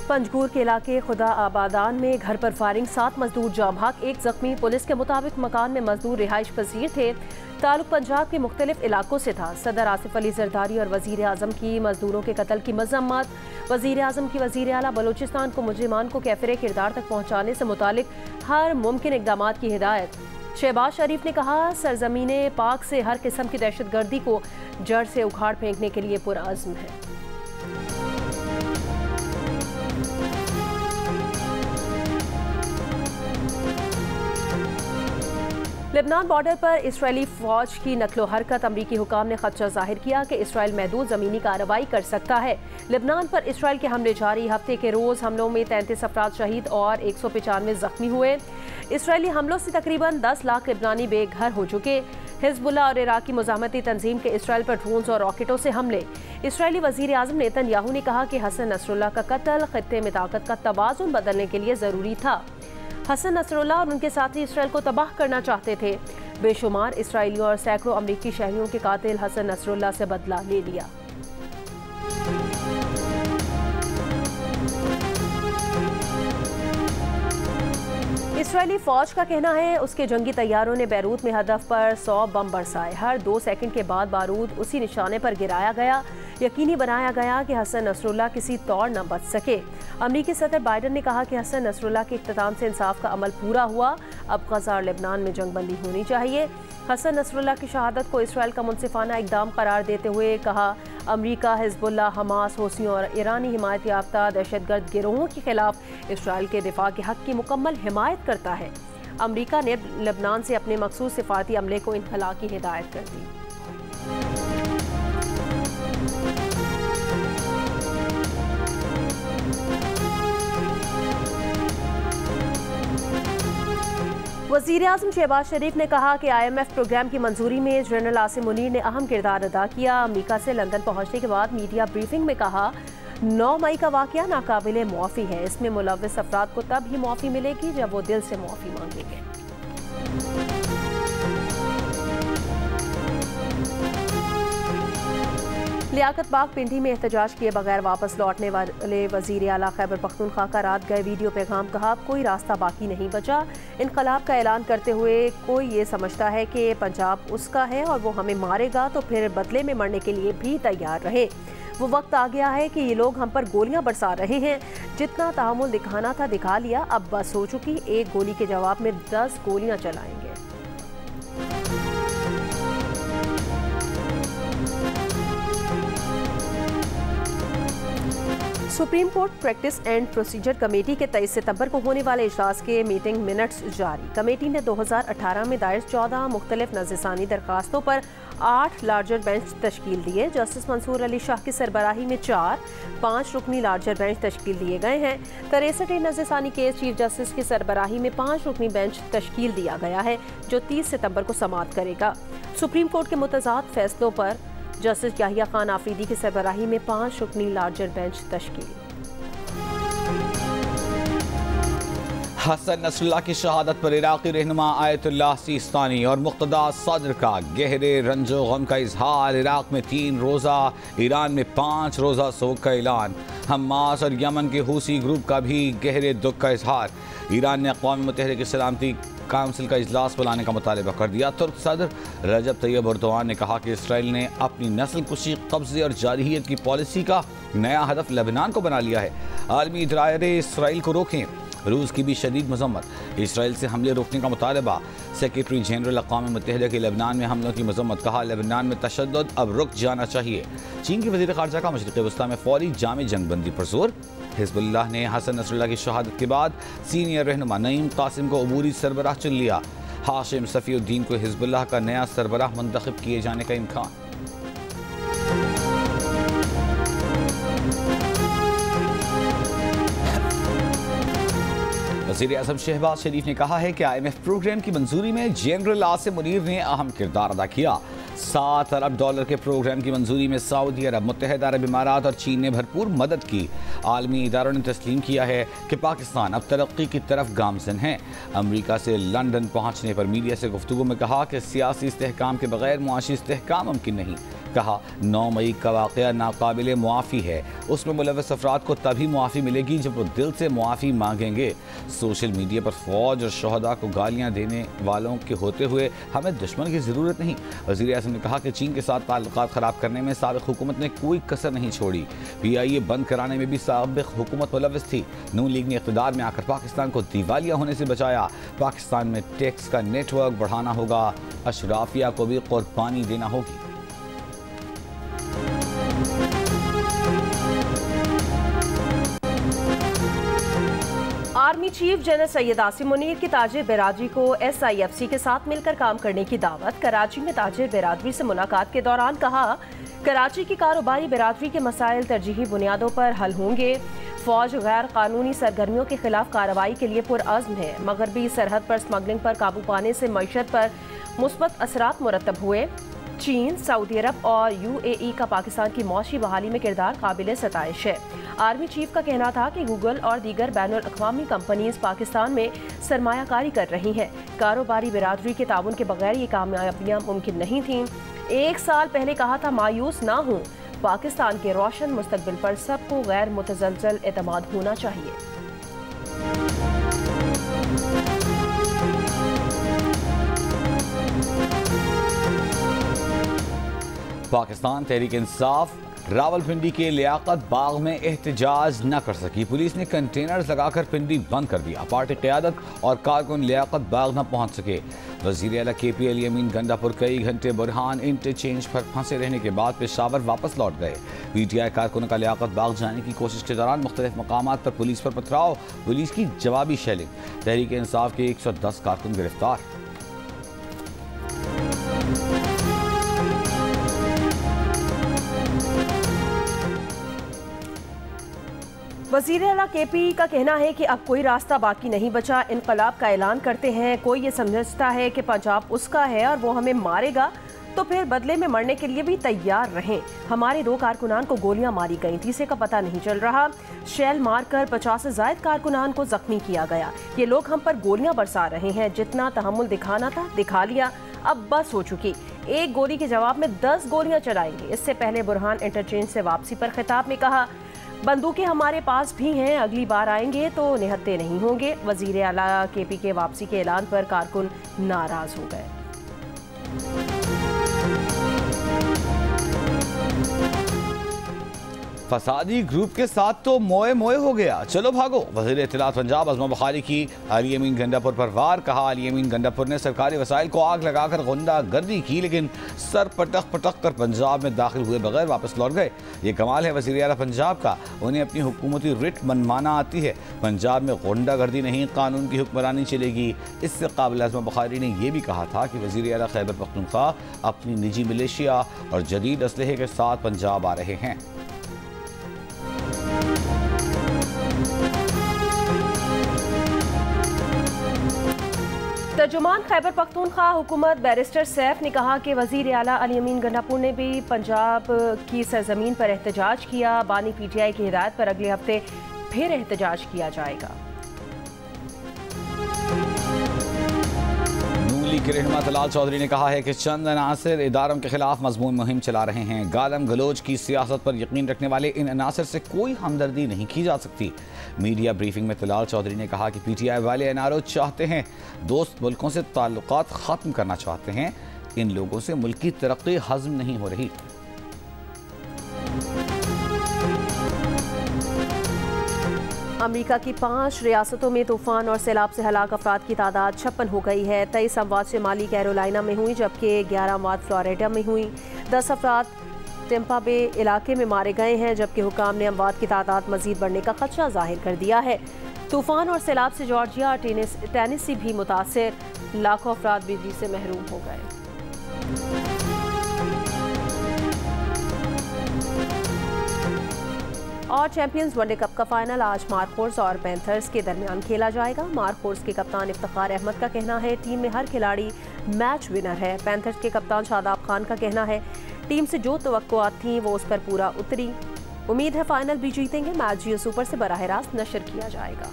पंजगूर के इलाके खुदा आबादान में घर पर फायरिंग, 7 मजदूर जाँ भाग, 1 जख्मी। पुलिस के मुताबिक मकान में मजदूर रिहाइश पजीर थे। ताल्लुक पंजाब के मुख्तलिफ इलाकों से था। सदर आसिफ अली जरदारी और वजीर आजम की मजदूरों के कत्ल की मजम्मत। वजीर आजम की वजीर आला बलोचिस्तान को मुजरिमान को कैफिर किरदार तक पहुँचाने से मुतालिक हर मुमकिन इकदाम की हिदायत। शहबाज शरीफ ने कहा, सरजमीने पाक से हर किस्म की दहशत गर्दी को जड़ से उखाड़ फेंकने के लिए पुरअज़्म है। लेबनान बॉर्डर पर इसराइली फौज की नकलो हरकत। अमरीकी हुकाम ने खदशा जाहिर किया कि इसराइल महदूद ज़मीनी कार्रवाई कर सकता है। लेबनान पर इसराइल के हमले जारी। हफ्ते के रोज़ हमलों में 33 अफराद शहीद और 195 जख्मी हुए। इसराइली हमलों से तकरीबन 10 लाख लेबनानी बेघर हो चुके। हिजबुल्लाह और इराकी मुजाहमती तंजीम के इसराइल पर ड्रोन्स और रॉकेटों से हमले। इसराइली वजीर आजम नेतन्याहू ने कहा कि हसन नसरुल्लाह का कत्ल खित्ते में ताकत का तवाज़ुन बदलने के लिए ज़रूरी था। हसन नसरुल्लाह और उनके साथी इसराइल को तबाह करना चाहते थे। बेशुमार इसराइलियों और सैकड़ों अमरीकी शहरियों के कातिल हसन नसरुल्लाह से बदला ले लिया। इसराइली फौज का कहना है उसके जंगी तैयारों ने बैरूत में हदफ पर 100 बम बरसाए। हर 2 सेकंड के बाद बारूद उसी निशाने पर गिराया गया। यकीनी बनाया गया कि हसन नसरुल्लाह किसी तौर न बच सके। अमरीकी सदर बाइडन ने कहा कि हसन नसरुल्लाह के इख्तिताम से इंसाफ का अमल पूरा हुआ। अब गज़ा और लेबनान में जंगबंदी होनी चाहिए। हसन नसरुल्लाह की शहादत को इसराइल का मुनसिफाना इकदाम करार देते हुए कहा, अमरीका, हिजबुल्लाह, हमास, हौसियों और ईरानी हिमायत याफ्ता दहशतगर्द गिरोहों के खिलाफ इसराइल के दिफा के हक की मुकम्मल हिमायत करता है। अमरीका ने लेबनान से अपने मखसूस सिफारती अमले को इनखला की हिदायत कर दी। वज़ीर आज़म शहबाज शरीफ ने कहा कि IMF प्रोग्राम की मंजूरी में जनरल आसिम मुनीर ने अहम किरदार अदा किया। अमेरिका से लंदन पहुंचने के बाद मीडिया ब्रीफिंग में कहा, 9 मई का वाक़या नाकाबिले मुआफ़ी है। इसमें मुलव्वस अफराद को तब ही मुआफ़ी मिलेगी जब वो दिल से मुआफ़ी मांगेंगे। लियाकत बाग पिंडी में एहतजाज किए बगैर वापस लौटने वाले वज़ीर आला खैबर पख्तूनख्वा का रात गए वीडियो पैगाम कहा, अब कोई रास्ता बाकी नहीं बचा। इनकलाब का ऐलान करते हुए कोई ये समझता है कि पंजाब उसका है और वो हमें मारेगा तो फिर बदले में मरने के लिए भी तैयार रहे। वो वक्त आ गया है कि ये लोग हम पर गोलियां बरसा रहे हैं। जितना तहम्मुल दिखाना था दिखा लिया, अब बस हो चुकी। एक गोली के जवाब में 10 गोलियां चलाएंगे। Supreme court practice and procedure committee के 23 सितंबर को होने वाले इजलास के मीटिंग मिनट्स जारी। कमेटी ने 2018 में दायर 14 मुख्तलिफ नज़रसानी दरखास्तों पर 8 लार्जर बेंच तश्कील दिए। जस्टिस मंसूर अली शाह की सरबराही में 5 रुकनी लार्जर बेंच तश्कील दिए गए हैं। 63 नज़रसानी केस चीफ जस्टिस की सरबराही में 5 रुकनी बेंच तश्कील दिया गया है, जो 30 सितंबर को समाअत करेगा। सुप्रीम कोर्ट के मुतज़ाद फैसलों पर जस्टिस याहिया खान आफरीदी की सरबराही में 5 रुकनी लार्जर बेंच तश्कील। हसन नसरुल्लाह की शहादत पर इराक़ी रहनुमा आयतुल्लाह सिस्तानी और मुक़्तदा सदर का गहरे रंजो गम का इजहार। इराक़ में 3 रोज़ा, ईरान में 5 रोज़ा सोग का ऐलान। हमास और यमन के हूसी ग्रुप का भी गहरे दुख का इजहार। ईरान ने अक़वाम मुत्तहिदा की सलामती काउंसिल का इजलास बुलाने का मुतालबा कर दिया। तुर्क सदर रजब तैयब एर्दोआन ने कहा कि इसराइल ने अपनी नस्ल कुशी, कब्जे और जारहियत की पॉलिसी का नया हदफ लेबनान को बना लिया है। आलमी दायरे इसराइल को रोकें। रूस की भी शदीद मजम्मत। इसराइल से हमले रोकने का मुतालबा। सेक्रेटरी जनरल अक़वाम मुत्तहिदा के लेबनान में हमलों की मजम्मत। कहा, लेबनान में तशद्दुद अब रुक जाना चाहिए। चीन के वज़ीर ख़ारजा का मशरिक़ वस्ता में फौरी जामे जंगबंदी पर जोर। हिजबुल्लाह ने हसन नसरुल्लाह की शहादत के बाद सीनियर रहनुमा नईम कासिम को अबूरी सरबराह चुन लिया। हाशिम सफ़ीउद्दीन को हिजबुल्लाह का नया सरबराह मुंतखब किए जाने का इम्कान। वज़ीर आज़म शहबाज शरीफ ने कहा है कि IMF प्रोग्राम की मंजूरी में जनरल आसिम मुनीर ने अहम किरदार अदा किया। $7 अरब के प्रोग्राम की मंजूरी में सऊदी अरब, मुत्तहिदा अरब इमारात और चीन ने भरपूर मदद की। आलमी इदारों ने तस्लीम किया है कि पाकिस्तान अब तरक्की की तरफ गामजन है। अमरीका से लंदन पहुँचने पर मीडिया से गुफ्तगू में कहा कि सियासी इस्तेहकाम के बगैर मुआशी इस्तेहकाम मुमकिन नहीं। कहा 9 मई का वाक़या नाकाबिले मुआफ़ी है, उसमें मुलव्वस अफराद को तभी मुआफ़ी मिलेगी जब वो दिल से मुआफ़ी मांगेंगे। सोशल मीडिया पर फ़ौज और शहदा को गालियाँ देने वालों के होते हुए हमें दुश्मन की ज़रूरत नहीं। वज़ीर आज़म ने कहा कि चीन के साथ ताल्लुकात ख़राब करने में साबिक़ हुकूमत ने कोई कसर नहीं छोड़ी। PIA बंद कराने में भी साबिक़ हुकूमत मुलव्वस थी। नून लीग ने इक़्तिदार में आकर पाकिस्तान को दिवालिया होने से बचाया। पाकिस्तान में टैक्स का नेटवर्क बढ़ाना होगा, अशराफिया को भी कुर्बानी देना होगी। Army chief general Syed Asim Munir की ताजिर बिरादरी को SIFC के साथ मिलकर काम करने की दावत। कराची में ताजिर बिरादरी से मुलाकात के दौरान कहा, कराची की कारोबारी बिरादरी के मसाइल तरजीही बुनियादों पर हल होंगे। फौज गैर कानूनी सरगर्मियों के खिलाफ कार्रवाई के लिए पुरअज़्म है। मगरबी सरहद पर स्मगलिंग पर काबू पाने से मईशत पर मुस्बत असरात मुरतब हुए। चीन, सऊदी अरब और UAE का पाकिस्तान की मौशी बहाली में किरदार काबिल सताइश है। आर्मी चीफ का कहना था कि गूगल और दीगर बैनुल अक़वामी कंपनीज पाकिस्तान में सरमायाकारी कर रही हैं। कारोबारी बिरादरी के ताउन के बगैर ये कामयाबियाँ मुमकिन नहीं थीं। 1 साल पहले कहा था मायूस ना हों, पाकिस्तान के रोशन मुस्तकबिल पर सबको गैर मुतज़लज़ल एतमाद होना चाहिए। पाकिस्तान तहरीक इंसाफ रावलपिंडी के लियाकत बाग में एहतजाज न कर सकी। पुलिस ने कंटेनर्स लगाकर पिंडी बंद कर दिया। पार्टी क़यादत और कारकुन लियाकत बाग न पहुंच सके। वज़ीर आला KP अली अमीन गंडापुर कई घंटे बुरहान इंटरचेंज पर फंसे रहने के बाद पेशावर वापस लौट गए। PTI कारकुनों का लियाकत बाग जाने की कोशिश के दौरान मुख्तलिफ मकामात पर पुलिस पर पथराव, पुलिस की जवाबी शेलिंग। तहरीक इंसाफ के 110 कारकुन गिरफ्तार। वज़ीर आला KP का कहना है कि अब कोई रास्ता बाकी नहीं बचा। इनकलाब का ऐलान करते हैं, कोई ये समझता है कि पंजाब उसका है और वो हमें मारेगा, तो फिर बदले में मरने के लिए भी तैयार रहें। हमारे 2 कारकुनान को गोलियां मारी गईं, तीसरे का पता नहीं चल रहा। शेल मारकर 50 से ज़ायद कारकुनान को जख्मी किया गया। ये लोग हम पर गोलियां बरसा रहे हैं। जितना तहम्मुल दिखाना था दिखा लिया, अब बस हो चुकी। 1 गोली के जवाब में 10 गोलियां चलाएंगे। इससे पहले बुरहान इंटरचेंज से वापसी पर खिताब में कहा, बंदूकें हमारे पास भी हैं, अगली बार आएंगे तो निहत्ते नहीं होंगे। वज़ीर आला KP के वापसी के ऐलान पर कारकुन नाराज हो गए। फसादी ग्रुप के साथ तो मोए मोए हो गया, चलो भागो। वज़ीर इत्तलात पंजाब अज़मा बुखारी की अली अमीन गंडापुर पर वार। कहा, अली अमीन गंडापुर ने सरकारी वसाइल को आग लगाकर गुंडागर्दी की, लेकिन सर पटक पटक कर पंजाब में दाखिल हुए बगैर वापस लौट गए। ये कमाल है वज़ीर आला पंजाब का, उन्हें अपनी हुकूमती रिट मनमाना आती है। पंजाब में गुंडागर्दी नहीं, कानून की हुक्मरानी चलेगी। इससे काबिल अज़मा बुखारी ने यह भी कहा था कि वज़ीर आला खैबर पख्तूनख्वा अपनी निजी मिलिशिया और जदीद असलहे के साथ पंजाब आ रहे हैं। तर्जुमान खैबर पख्तूनख्वा हुकूमत बैरिस्टर सैफ ने कहा कि वज़ीर आला अली अमीन गंडापुर ने भी पंजाब की सरजमीन पर एहतजाज किया। बानी PTI की हिदायत पर अगले हफ्ते फिर एहतजाज किया जाएगा। के रहनुमा तलाल चौधरी ने कहा है कि चंद अनासर इदारों के खिलाफ मजमून मुहिम चला रहे हैं। गालम गलोच की सियासत पर यकीन रखने वाले इन अनासर से कोई हमदर्दी नहीं की जा सकती। मीडिया ब्रीफिंग में तलाल चौधरी ने कहा कि PTI वाले NRO चाहते हैं, दोस्त मुल्कों से ताल्लुकात ख़त्म करना चाहते हैं। इन लोगों से मुल्क की तरक्की हज़म नहीं हो रही। अमेरिका की 5 रियासतों में तूफान और सैलाब से हलाक अफराद की तादाद 56 हो गई है। 23 अमवात शुमाली कैरोलिना में हुई, जबकि 11 अमवात फ्लोरिडा में हुई। 10 अफराद टेम्पा बे इलाके में मारे गए हैं, जबकि हुकाम ने अमवात की तादाद मजीद बढ़ने का खदशा जाहिर कर दिया है। तूफान और सैलाब से जॉर्जिया और टेनेसी भी मुतासर, लाखों अफराद बिजली से महरूम हो गए। और चैंपियंस वनडे कप का फाइनल आज मार्कोर्स और पैंथर्स के दरमियान खेला जाएगा। मार्कोर्स के कप्तान इफ्तिखार अहमद का कहना है टीम में हर खिलाड़ी मैच विनर है। पैंथर्स के कप्तान शादाब खान का कहना है टीम से जो तवक्कुआत थी वो उस पर पूरा उतरी। उम्मीद है फाइनल भी जीतेंगे। मैच जियो सुपर से बराह रास्त नशर किया जाएगा।